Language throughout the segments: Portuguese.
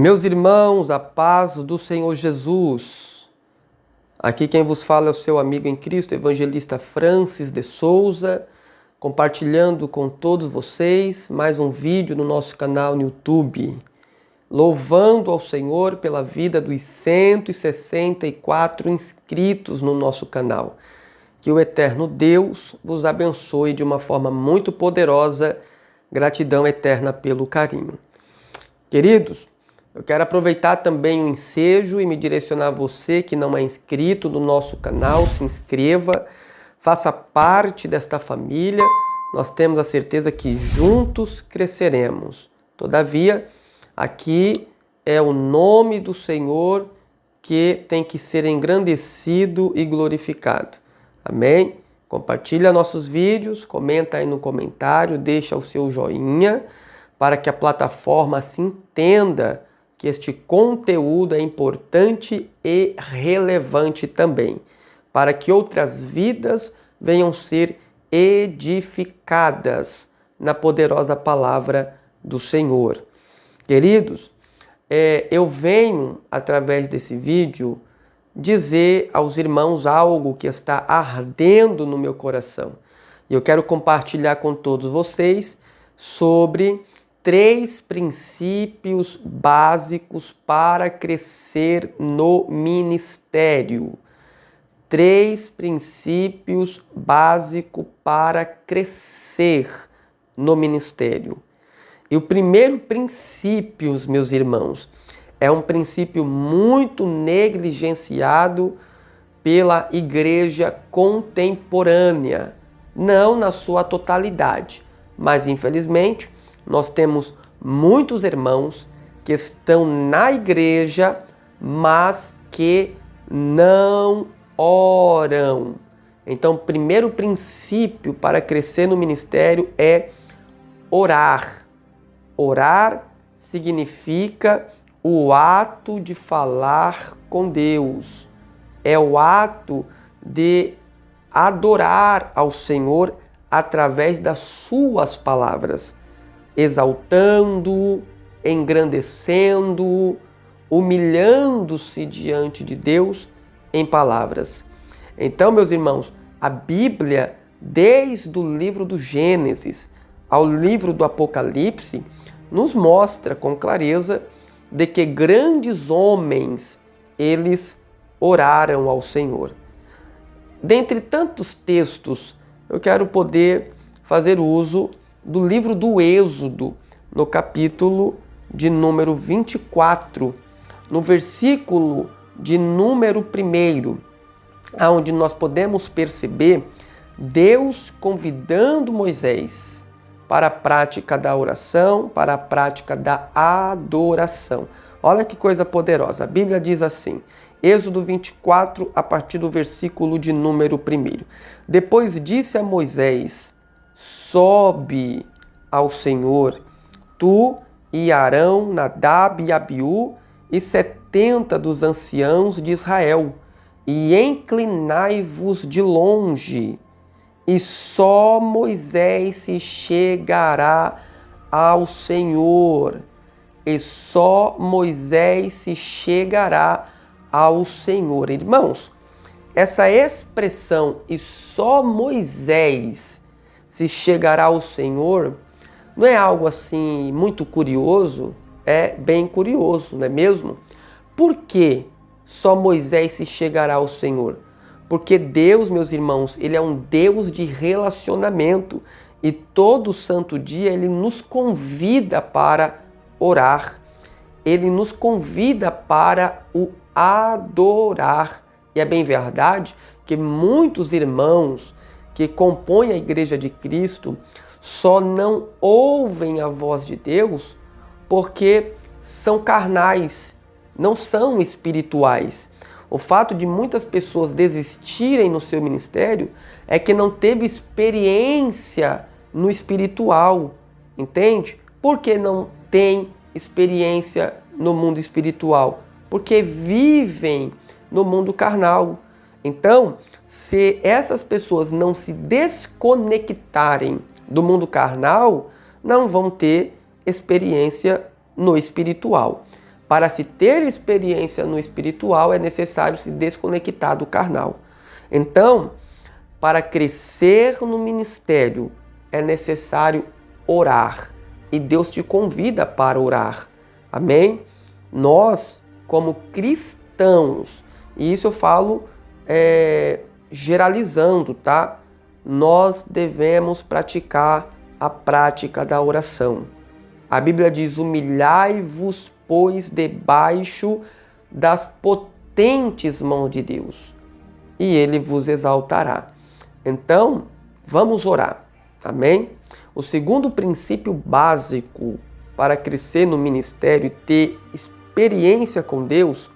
Meus irmãos, a paz do Senhor Jesus. Aqui quem vos fala é o seu amigo em Cristo, evangelista Francis de Souza, compartilhando com todos vocês mais um vídeo no nosso canal no YouTube, louvando ao Senhor pela vida dos 164 inscritos no nosso canal. Que o eterno Deus vos abençoe de uma forma muito poderosa. Gratidão eterna pelo carinho. Queridos, eu quero aproveitar também o ensejo e me direcionar a você que não é inscrito no nosso canal. Se inscreva, faça parte desta família. Nós temos a certeza que juntos cresceremos. Todavia, aqui é o nome do Senhor que tem que ser engrandecido e glorificado. Amém? Compartilha nossos vídeos, comenta aí no comentário, deixa o seu joinha para que a plataforma se entenda que este conteúdo é importante e relevante também, para que outras vidas venham ser edificadas na poderosa palavra do Senhor. Queridos, eu venho, através desse vídeo, dizer aos irmãos algo que está ardendo no meu coração. E eu quero compartilhar com todos vocês sobre 3 princípios básicos para crescer no ministério. 3 princípios básicos para crescer no ministério. E o primeiro princípio, meus irmãos, é um princípio muito negligenciado pela igreja contemporânea, não na sua totalidade, mas infelizmente nós temos muitos irmãos que estão na igreja, mas que não oram. Então, o primeiro princípio para crescer no ministério é orar. Orar significa o ato de falar com Deus. É o ato de adorar ao Senhor através das suas palavras, exaltando, engrandecendo, humilhando-se diante de Deus em palavras. Então, meus irmãos, a Bíblia, desde o livro do Gênesis ao livro do Apocalipse, nos mostra com clareza de que grandes homens, eles oraram ao Senhor. Dentre tantos textos, eu quero poder fazer uso do livro do Êxodo, no capítulo de número 24, no versículo de número 1, onde nós podemos perceber Deus convidando Moisés para a prática da oração, para a prática da adoração. Olha que coisa poderosa. A Bíblia diz assim, Êxodo 24, a partir do versículo de número 1. Depois disse a Moisés: sobe ao Senhor, tu e Arão, Nadab e Abiú, e 70 dos anciãos de Israel, e inclinai-vos de longe, e só Moisés se chegará ao Senhor, e só Moisés se chegará ao Senhor. Irmãos, essa expressão, e só Moisés se chegará ao Senhor, não é algo assim muito curioso? É bem curioso, não é mesmo? Por que só Moisés se chegará ao Senhor? Porque Deus, meus irmãos, Ele é um Deus de relacionamento e todo santo dia Ele nos convida para orar. Ele nos convida para o adorar. E é bem verdade que muitos irmãos que compõem a Igreja de Cristo só não ouvem a voz de Deus porque são carnais, não são espirituais. O fato de muitas pessoas desistirem no seu ministério é que não teve experiência no espiritual, entende? Por que não tem experiência no mundo espiritual? Porque vivem no mundo carnal. Então, se essas pessoas não se desconectarem do mundo carnal, não vão ter experiência no espiritual. Para se ter experiência no espiritual, é necessário se desconectar do carnal. Então, para crescer no ministério, é necessário orar. E Deus te convida para orar. Amém? Nós, como cristãos, e isso eu falo geralizando, tá? Nós devemos praticar a prática da oração. A Bíblia diz: humilhai-vos, pois, debaixo das potentes mãos de Deus, e Ele vos exaltará. Então, vamos orar. Amém? O segundo princípio básico para crescer no ministério e ter experiência com Deus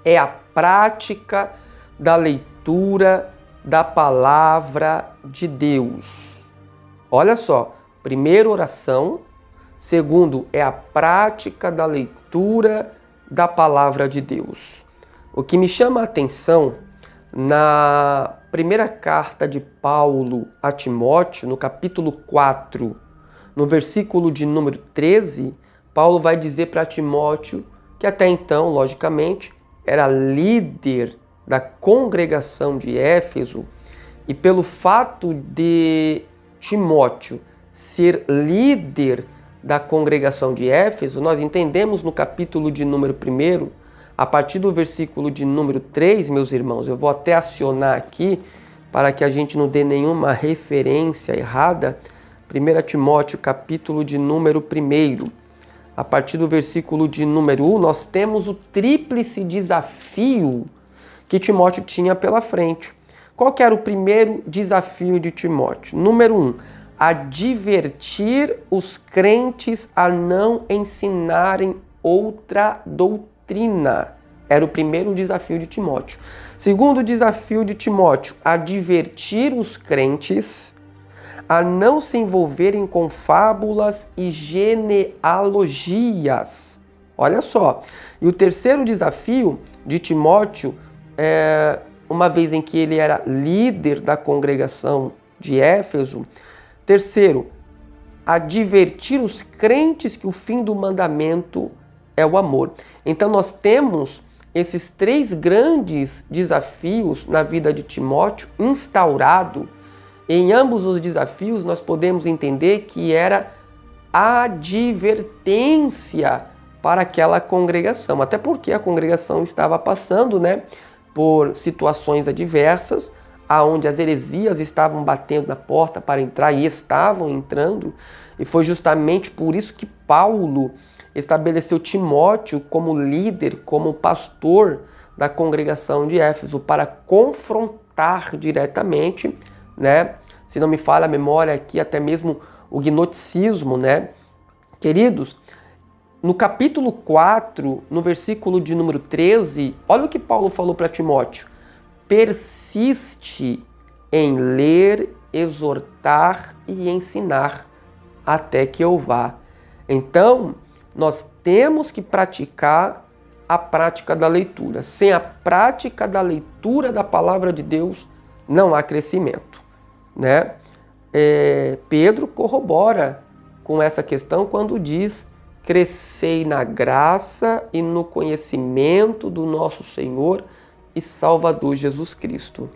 é a prática da leitura da palavra de Deus. Olha só, primeiro, oração. Segundo, é a prática da leitura da palavra de Deus. O que me chama a atenção na primeira carta de Paulo a Timóteo, no capítulo 4, no versículo de número 13, Paulo vai dizer para Timóteo, que até então, logicamente, era líder da congregação de Éfeso, e pelo fato de Timóteo ser líder da congregação de Éfeso, nós entendemos no capítulo de número 1, a partir do versículo de número 3, meus irmãos, eu vou até acionar aqui para que a gente não dê nenhuma referência errada. 1 Timóteo, capítulo de número 1, a partir do versículo de número 1, nós temos o tríplice desafio que Timóteo tinha pela frente. Qual que era o primeiro desafio de Timóteo? Número 1, advertir os crentes a não ensinarem outra doutrina. Era o primeiro desafio de Timóteo. Segundo desafio de Timóteo, advertir os crentes a não se envolverem com fábulas e genealogias. Olha só. E o terceiro desafio de Timóteo, uma vez em que ele era líder da congregação de Éfeso, terceiro, advertir os crentes que o fim do mandamento é o amor. Então nós temos esses três grandes desafios na vida de Timóteo instaurado. Em ambos os desafios nós podemos entender que era advertência para aquela congregação, até porque a congregação estava passando, por situações adversas, aonde as heresias estavam batendo na porta para entrar e estavam entrando, e foi justamente por isso que Paulo estabeleceu Timóteo como líder, como pastor da congregação de Éfeso, para confrontar diretamente, se não me falha a memória aqui, até mesmo o gnosticismo, Queridos, no capítulo 4, no versículo de número 13, olha o que Paulo falou para Timóteo: persiste em ler, exortar e ensinar até que eu vá. Então, nós temos que praticar a prática da leitura. Sem a prática da leitura da palavra de Deus, não há crescimento, Pedro corrobora com essa questão quando diz: crescei na graça e no conhecimento do nosso Senhor e Salvador Jesus Cristo.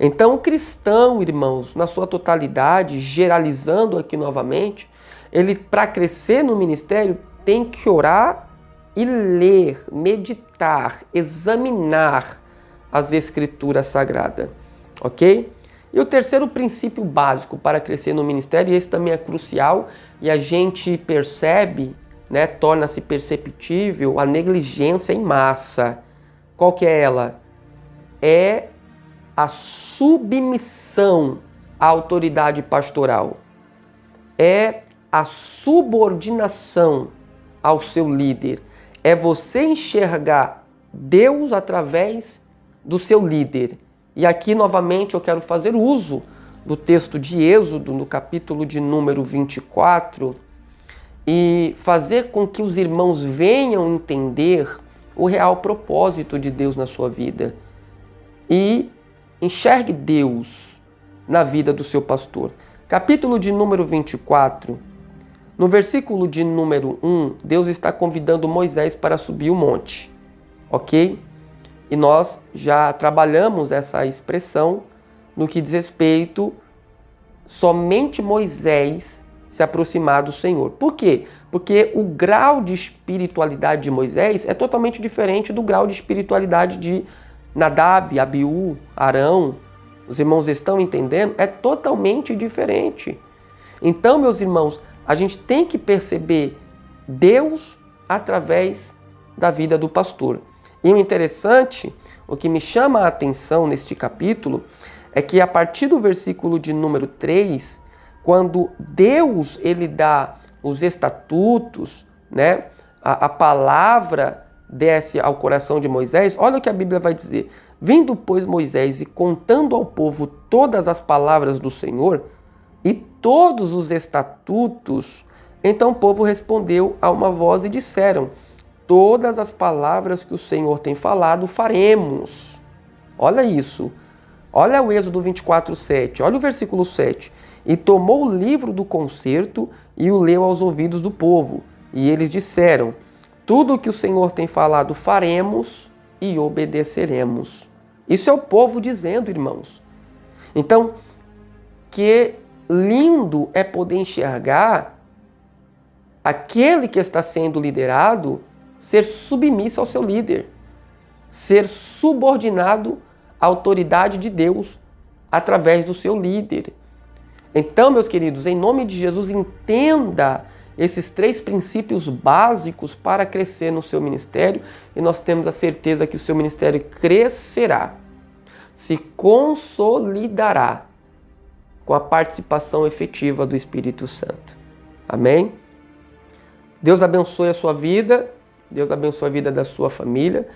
Então, o cristão, irmãos, na sua totalidade, generalizando aqui novamente, ele, para crescer no ministério, tem que orar e ler, meditar, examinar as Escrituras Sagradas, ok? E o terceiro princípio básico para crescer no ministério, e esse também é crucial, e a gente percebe, torna-se perceptível a negligência em massa. Qual que é ela? É a submissão à autoridade pastoral. É a subordinação ao seu líder. É você enxergar Deus através do seu líder. E aqui, novamente, eu quero fazer uso do texto de Êxodo, no capítulo de número 24, e fazer com que os irmãos venham entender o real propósito de Deus na sua vida. E enxergue Deus na vida do seu pastor. Capítulo de número 24, No versículo de número 1, Deus está convidando Moisés para subir o monte, ok? E nós já trabalhamos essa expressão no que diz respeito somente Moisés se aproximar do Senhor. Por quê? Porque o grau de espiritualidade de Moisés é totalmente diferente do grau de espiritualidade de Nadab, Abiú, Arão. Os irmãos estão entendendo? É totalmente diferente. Então, meus irmãos, a gente tem que perceber Deus através da vida do pastor. E o interessante, o que me chama a atenção neste capítulo, é que a partir do versículo de número 3, quando Deus ele dá os estatutos, né, a palavra desce ao coração de Moisés, olha o que a Bíblia vai dizer. Vindo, pois, Moisés e contando ao povo todas as palavras do Senhor e todos os estatutos, então o povo respondeu a uma voz e disseram: todas as palavras que o Senhor tem falado, faremos. Olha isso. Olha o Êxodo 24:7. Olha o versículo 7. E tomou o livro do concerto e o leu aos ouvidos do povo. E eles disseram: tudo o que o Senhor tem falado, faremos e obedeceremos. Isso é o povo dizendo, irmãos. Então, que lindo é poder enxergar aquele que está sendo liderado ser submisso ao seu líder, ser subordinado à autoridade de Deus através do seu líder. Então, meus queridos, em nome de Jesus, entenda esses 3 princípios básicos para crescer no seu ministério e nós temos a certeza que o seu ministério crescerá, se consolidará com a participação efetiva do Espírito Santo. Amém? Deus abençoe a sua vida, Deus abençoe a vida da sua família.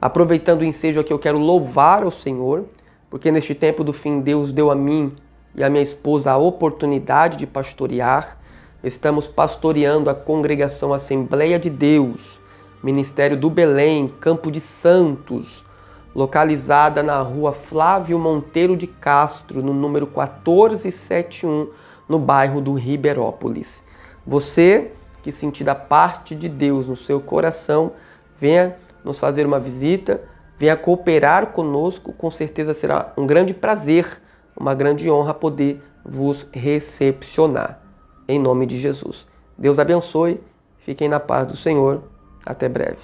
Aproveitando o ensejo aqui, eu quero louvar ao Senhor, porque neste tempo do fim Deus deu a mim e a minha esposa a oportunidade de pastorear. Estamos pastoreando a congregação Assembleia de Deus, Ministério do Belém, Campo de Santos, localizada na rua Flávio Monteiro de Castro, no número 1471, no bairro do Ribeirópolis. Você que sentir da parte de Deus no seu coração, venha nos fazer uma visita, venha cooperar conosco, com certeza será um grande prazer, uma grande honra poder vos recepcionar. Em nome de Jesus. Deus abençoe, fiquem na paz do Senhor. Até breve.